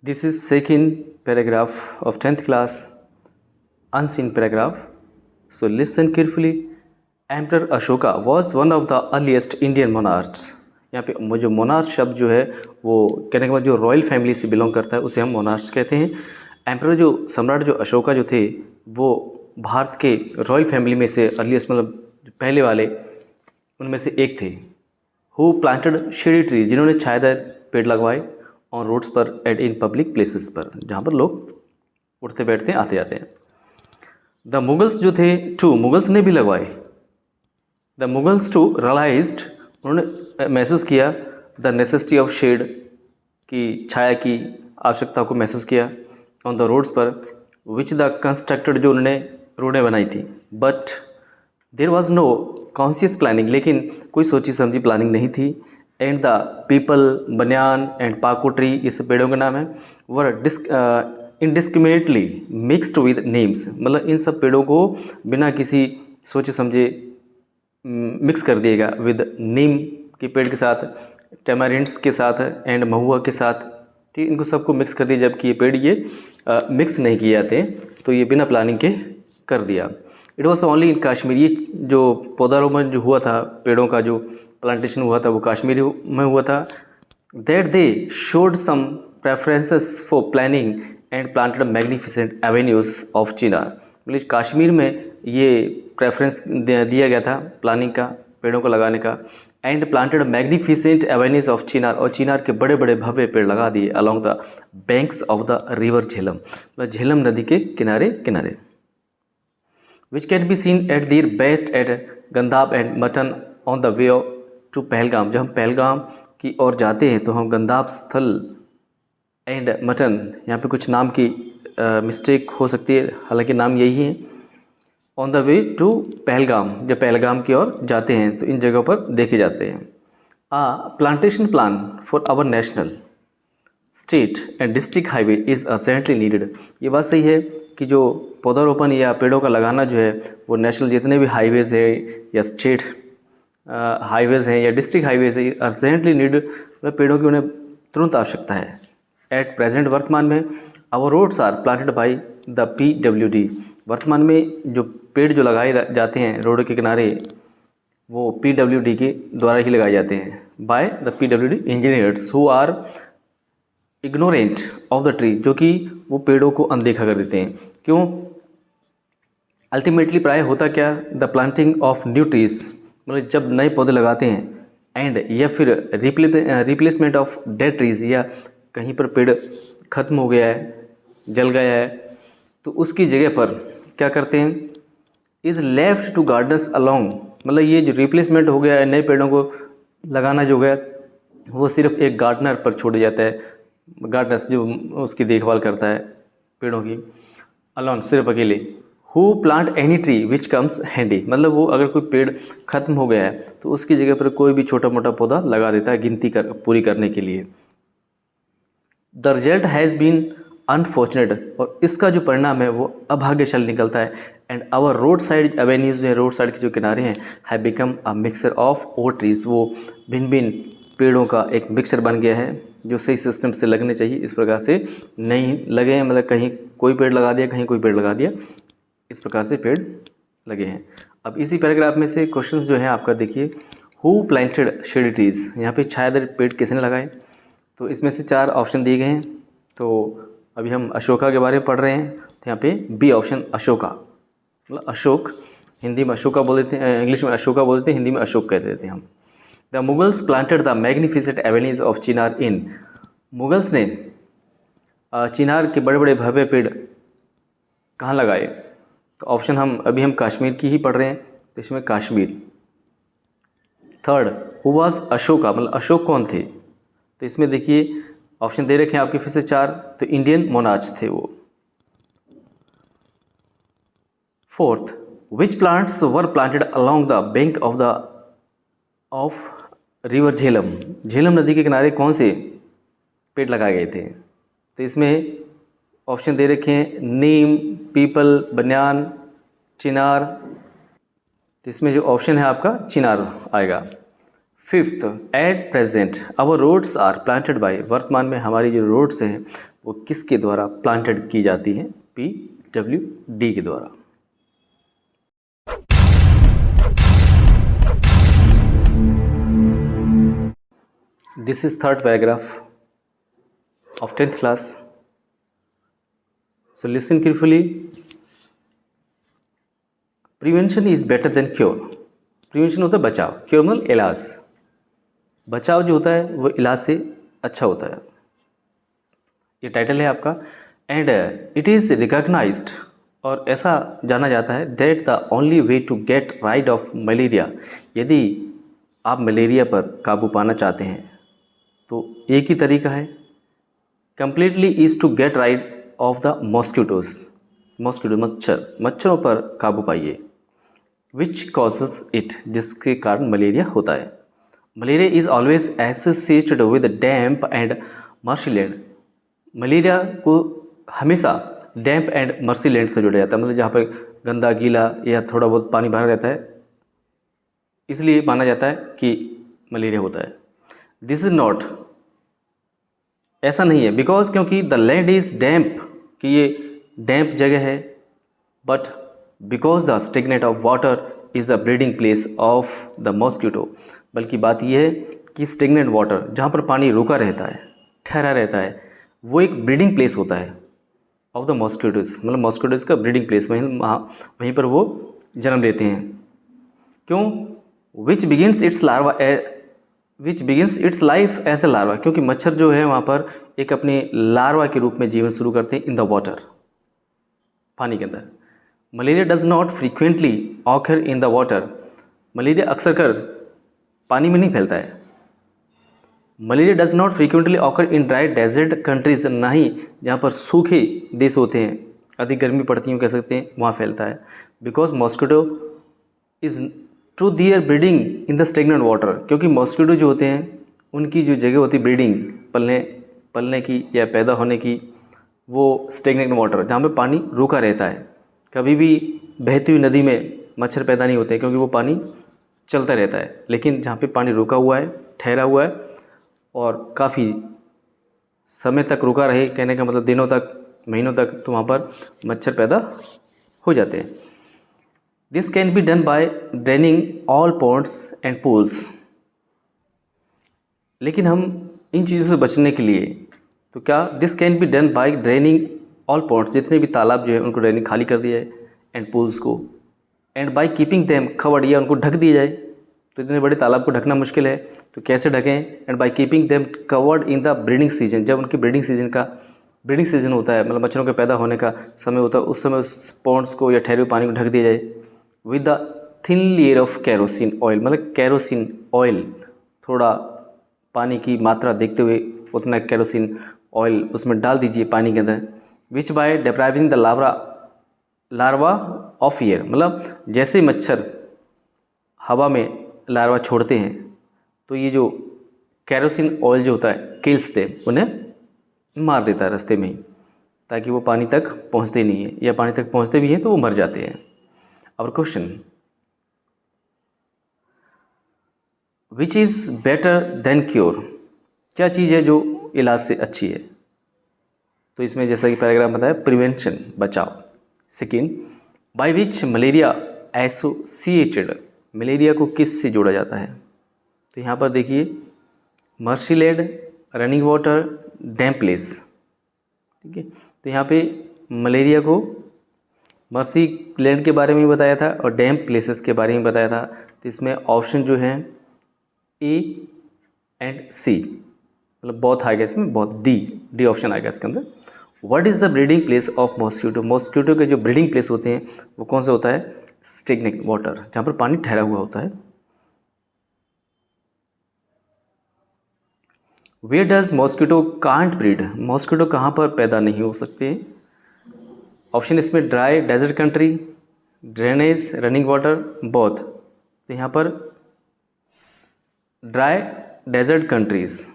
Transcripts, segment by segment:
This is second paragraph of 10th class, unseen paragraph. So listen carefully. Emperor Ashoka was one of the earliest Indian monarchs. यहाँ पे जो monarch शब्द जो है वो कहने के बाद जो रॉयल फैमिली से बिलोंग करता है उसे हम मोनार्च कहते हैं। एम्परर जो सम्राट जो अशोका जो थे वो भारत के रॉयल फैमिली में से अर्लीस्ट मतलब पहले वाले उनमें से एक थे। हु प्लांटेड शेडी ट्रीज, जिन्होंने छायादार पेड़ लगवाए ऑन रोड्स पर एंड इन पब्लिक प्लेसेस पर, जहाँ पर लोग उठते बैठते आते जाते हैं। द मुगल्स जो थे टू, मुगल्स ने भी लगवाए। द मुगल्स टू रियलाइज्ड, उन्होंने महसूस किया द नेसेसिटी ऑफ शेड, की छाया की आवश्यकता को महसूस किया ऑन द रोड्स पर विच द कंस्ट्रक्टेड, जो उन्होंने रोडें बनाई थी। But there was no conscious planning, लेकिन कोई सोची समझी प्लानिंग नहीं थी। And the people, banyan and पाको ट्री, इस पेड़ों का नाम है, were indiscriminately mixed with names, मतलब इन सब पेड़ों को बिना किसी सोचे समझे मिक्स कर दिएगा विद नीम के पेड़ के साथ, टेमारिंड्स के साथ एंड महुआ के साथ, ठीक, इनको सबको मिक्स कर दिया, जबकि ये पेड़ ये मिक्स नहीं किए जाते, तो ये बिना प्लानिंग के कर दिया। It was only in Kashmir, ये जो पौधारोपण जो हुआ था, पेड़ों का जो प्लांटेशन हुआ था वो कश्मीर में हुआ था। That they showed some preferences for planning and planted magnificent avenues of chinar, मतलब कश्मीर में ये प्रेफरेंस दिया गया था प्लानिंग का, पेड़ों को लगाने का। And planted magnificent avenues of chinar, और चिनार के बड़े बड़े भव्य पेड़ लगा दिए along the banks of the river Jhelum, मतलब झेलम नदी के किनारे किनारे। Which can be seen at their best at Ganderbal and Mattan on the way to Pahalgam, जब हम पहलगाम की ओर जाते हैं तो हम गंदाब स्थल एंड मटन, यहाँ पे कुछ नाम की मिस्टेक हो सकती है, हालांकि नाम यही है। On the way to Pahalgam, जब पहलगाम की ओर जाते हैं तो इन जगहों पर देखे जाते हैं। Plantation plan for our national, state and district highway is urgently needed, ये बात सही है कि जो पौधारोपण या पेड़ों का लगाना जो है वो नेशनल जितने भी हाईवेज़ है या स्टेट हाईवेज़ हैं या डिस्ट्रिक्ट हाईवेज़ है, अर्जेंटली नीडेड, मतलब पेड़ों की उन्हें तुरंत आवश्यकता है। एट प्रेजेंट, वर्तमान में, our roads are planted by the PWD, वर्तमान में जो पेड़ जो लगाए जाते हैं रोड के किनारे वो PWD के द्वारा ही लगाए जाते हैं। By the PWD engineers who are ignorant of the tree, जो कि वो पेड़ों को अनदेखा कर देते हैं। क्यों? अल्टीमेटली प्राय होता क्या, the planting of new trees, मतलब जब नए पौधे लगाते हैं, एंड या फिर रिप्लेसमेंट ऑफ डेड ट्रीज, या कहीं पर पेड़ ख़त्म हो गया है, जल गया है, तो उसकी जगह पर क्या करते हैं, is left to gardens along, मतलब ये जो रिप्लेसमेंट हो गया है, नए पेड़ों को लगाना जो गया वो सिर्फ एक गार्डनर पर छोड़ दिया जाता है, गार्डनर्स जो उसकी देखभाल करता है पेड़ों की, अलोन सिर्फ अकेले। Who plant any tree which comes handy, मतलब वो अगर कोई पेड़ ख़त्म हो गया है तो उसकी जगह पर कोई भी छोटा मोटा पौधा लगा देता है गिनती पूरी करने के लिए। The result has been unfortunate, और इसका जो परिणाम है वो अभाग्यशाली निकलता है। And our road side avenues जो है, रोड साइड के जो किनारे हैं, have become a mixture of old trees, वो भिन्न भिन्न पेड़ों का एक मिक्सचर बन गया है जो सही सिस्टम से लगने चाहिए इस प्रकार से नहीं लगे हैं, मतलब कहीं कोई पेड़ लगा दिया, कहीं कोई पेड़ लगा दिया, इस प्रकार से पेड़ लगे हैं। अब इसी पैराग्राफ में से क्वेश्चन जो है आपका देखिए, हु प्लांटेड शेडी ट्रीज, यहाँ पे छायादार पेड़ किसने लगाए, तो इसमें से 4 ऑप्शन दिए गए हैं। तो अभी हम अशोका के बारे में पढ़ रहे हैं, तो यहाँ पे बी ऑप्शन अशोका, मतलब अशोक, हिंदी में अशोका बोल देते हैं, इंग्लिश में अशोका बोल देते हैं, हिंदी में अशोक कहते देते हैं हम। The Mughals planted the magnificent avenues of Chinar in, Mughals ने चिनार के बड़े बड़े भव्य पेड़ कहाँ लगाए, तो ऑप्शन हम कश्मीर की ही पढ़ रहे हैं, तो इसमें Kashmir. Third, who was Ashoka, मतलब अशोक कौन थे, तो इसमें देखिए ऑप्शन दे रखे हैं आपके फिर से 4, तो इंडियन मोनार्च थे वो। Fourth, which plants were planted along the bank of river Jhelum, Jhelum नदी के किनारे कौन से पेड़ लगाए गए थे, तो इसमें ऑप्शन दे रखे हैं नीम, पीपल, बनियान, चिनार, तो इसमें जो ऑप्शन है आपका चिनार आएगा। Fifth, at present our roads are planted by, वर्तमान में हमारी जो रोड्स हैं वो किसके द्वारा प्लांटेड की जाती हैं? PWD के द्वारा। This is third paragraph of 10th class. So listen carefully. Prevention is better than cure. Prevention होता है बचाव, क्योर मतलब इलाज। बचाव जो होता है वो इलाज से अच्छा होता है। ये टाइटल है आपका। एंड इट इज़ रिकॉग्नाइज्ड, और ऐसा जाना जाता है, that the only way to get rid of malaria, यदि आप मलेरिया पर काबू पाना चाहते हैं तो एक ही तरीका है, completely is to get rid of the mosquitoes. Mosquito मच्छरों पर काबू पाइए। विच कॉजेज इट, जिसके कारण मलेरिया होता है। Malaria is always associated with damp and mercy land. Malaria को हमेशा डैम्प एंड मर्सी लैंड से जोड़ा जाता है, मतलब जहाँ पर गंदा गीला या थोड़ा बहुत पानी भरा रहता है, इसलिए माना जाता है कि मलेरिया होता है। दिस इज़ नॉट, ऐसा नहीं है, बिकॉज क्योंकि द लैंड इज़ डैम्प, कि ये डैम्प जगह है, but because the stagnant of water is the breeding place of the mosquito. बल्कि बात यह है कि स्टेगनेट वाटर, जहाँ पर पानी रुका रहता है, ठहरा रहता है, वो एक ब्रीडिंग प्लेस होता है ऑफ द मॉस्किटोज, मतलब मॉस्किटोज का ब्रीडिंग प्लेस, वहीं पर वो जन्म लेते हैं। क्यों? Which begins its life as a larva, क्योंकि मच्छर जो है वहाँ पर एक अपने लार्वा के रूप में जीवन शुरू करते हैं इन द वाटर, पानी के अंदर। Malaria does not frequently occur in the water. Malaria अक्सर कर पानी में नहीं फैलता है। Malaria does not frequently occur in dry desert countries, ना ही जहाँ पर सूखे देश होते हैं, अधिक गर्मी पड़ती है कह सकते हैं, वहाँ फैलता है। Because mosquito is to their breeding in the stagnant water, क्योंकि मॉस्किटो जो होते हैं उनकी जो जगह होती है ब्रीडिंग, पलने की या पैदा होने की, वो स्टेगनेंट वाटर, जहाँ पे पानी रुका रहता है। कभी भी बहती हुई नदी में मच्छर पैदा नहीं होते, क्योंकि वो पानी चलता रहता है। लेकिन जहाँ पे पानी रुका हुआ है, ठहरा हुआ है, और काफ़ी समय तक रुका रहे, कहने का मतलब दिनों तक, महीनों तक, तो वहाँ पर मच्छर पैदा हो जाते हैं। This can be done by draining all ponds and pools. लेकिन हम इन चीज़ों से बचने के लिए तो क्या, this can be done by draining all ponds, जितने भी तालाब जो है उनको ड्रेनिंग खाली कर दिया जाए, एंड पूल्स को, and by keeping them covered, या उनको ढक दिया जाए। तो इतने बड़े तालाब को ढकना मुश्किल है, तो कैसे ढकें? And by keeping them covered in the breeding season, जब उनकी ब्रीडिंग सीजन होता है, मतलब मच्छरों के पैदा होने का समय होता है, उस समय उस पॉन्ड्स को या ठहरे हुए पानी को ढक दिया जाए with the thin layer of kerosene oil, मतलब कैरोसिन ऑयल, थोड़ा पानी की मात्रा देखते हुए उतना कैरोसिन ऑयल उसमें डाल दीजिए पानी के अंदर। विच bye depriving the larva of air, मतलब जैसे मच्छर हवा में लार्वा छोड़ते हैं तो ये जो कैरोसिन ऑयल जो होता है किल्स दे, उन्हें मार देता है रास्ते में ही, ताकि वो पानी तक पहुंचते नहीं है, या पानी तक पहुंचते भी हैं तो वो मर जाते हैं। और question, which is better than cure, क्या चीज़ है जो इलाज से अच्छी है? तो इसमें जैसा कि पैराग्राफ बताया, प्रिवेंशन बचाव। Second, by which malaria associated, malaria को किस से जोड़ा जाता है? तो यहाँ पर देखिए, मर्सी लैंड, रनिंग वाटर, डैम्प प्लेस। ठीक है, तो यहाँ पे मलेरिया को मर्सी लैंड के बारे में बताया था और डैम्प प्लेसेस के बारे में बताया था। तो इसमें ऑप्शन जो है ए एंड सी, मतलब बहुत आ गया इसमें, बहुत डी ऑप्शन आ गया इसके अंदर। What is the breeding place of mosquito, mosquito के जो ब्रीडिंग प्लेस होते हैं वो कौन सा होता है? स्टेगनेंट वाटर, जहाँ पर पानी ठहरा हुआ होता है। Where does mosquito can't breed, mosquito कहाँ पर पैदा नहीं हो सकते? ऑप्शन इसमें dry desert country, drainage, running water, both. तो यहाँ पर dry desert countries.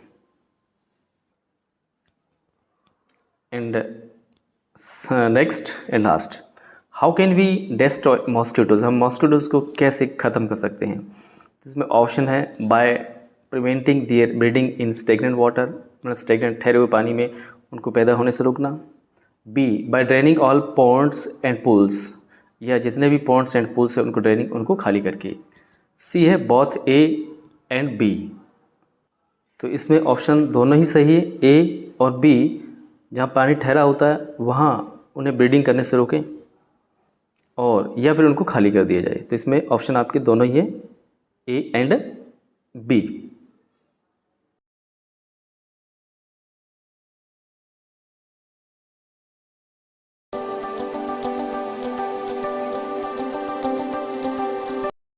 And next and last, how can we destroy mosquitoes, हम मॉस्किटोज को कैसे ख़त्म कर सकते हैं? इसमें ऑप्शन है by preventing their breeding in stagnant water, मतलब स्टेगनेंट ठहरे हुए पानी में उनको पैदा होने से रोकना। B bye draining all ponds and pools, या जितने भी पॉन्ड्स एंड पूल्स हैं उनको ड्रेनिंग उनको खाली करके। सी है बोथ ए एंड बी, तो इसमें ऑप्शन दोनों ही सही है, ए और बी। जहाँ पानी ठहरा होता है वहाँ उन्हें ब्रीडिंग करने से रोकें और या फिर उनको खाली कर दिया जाए। तो इसमें ऑप्शन आपके दोनों ही है, ए एंड बी।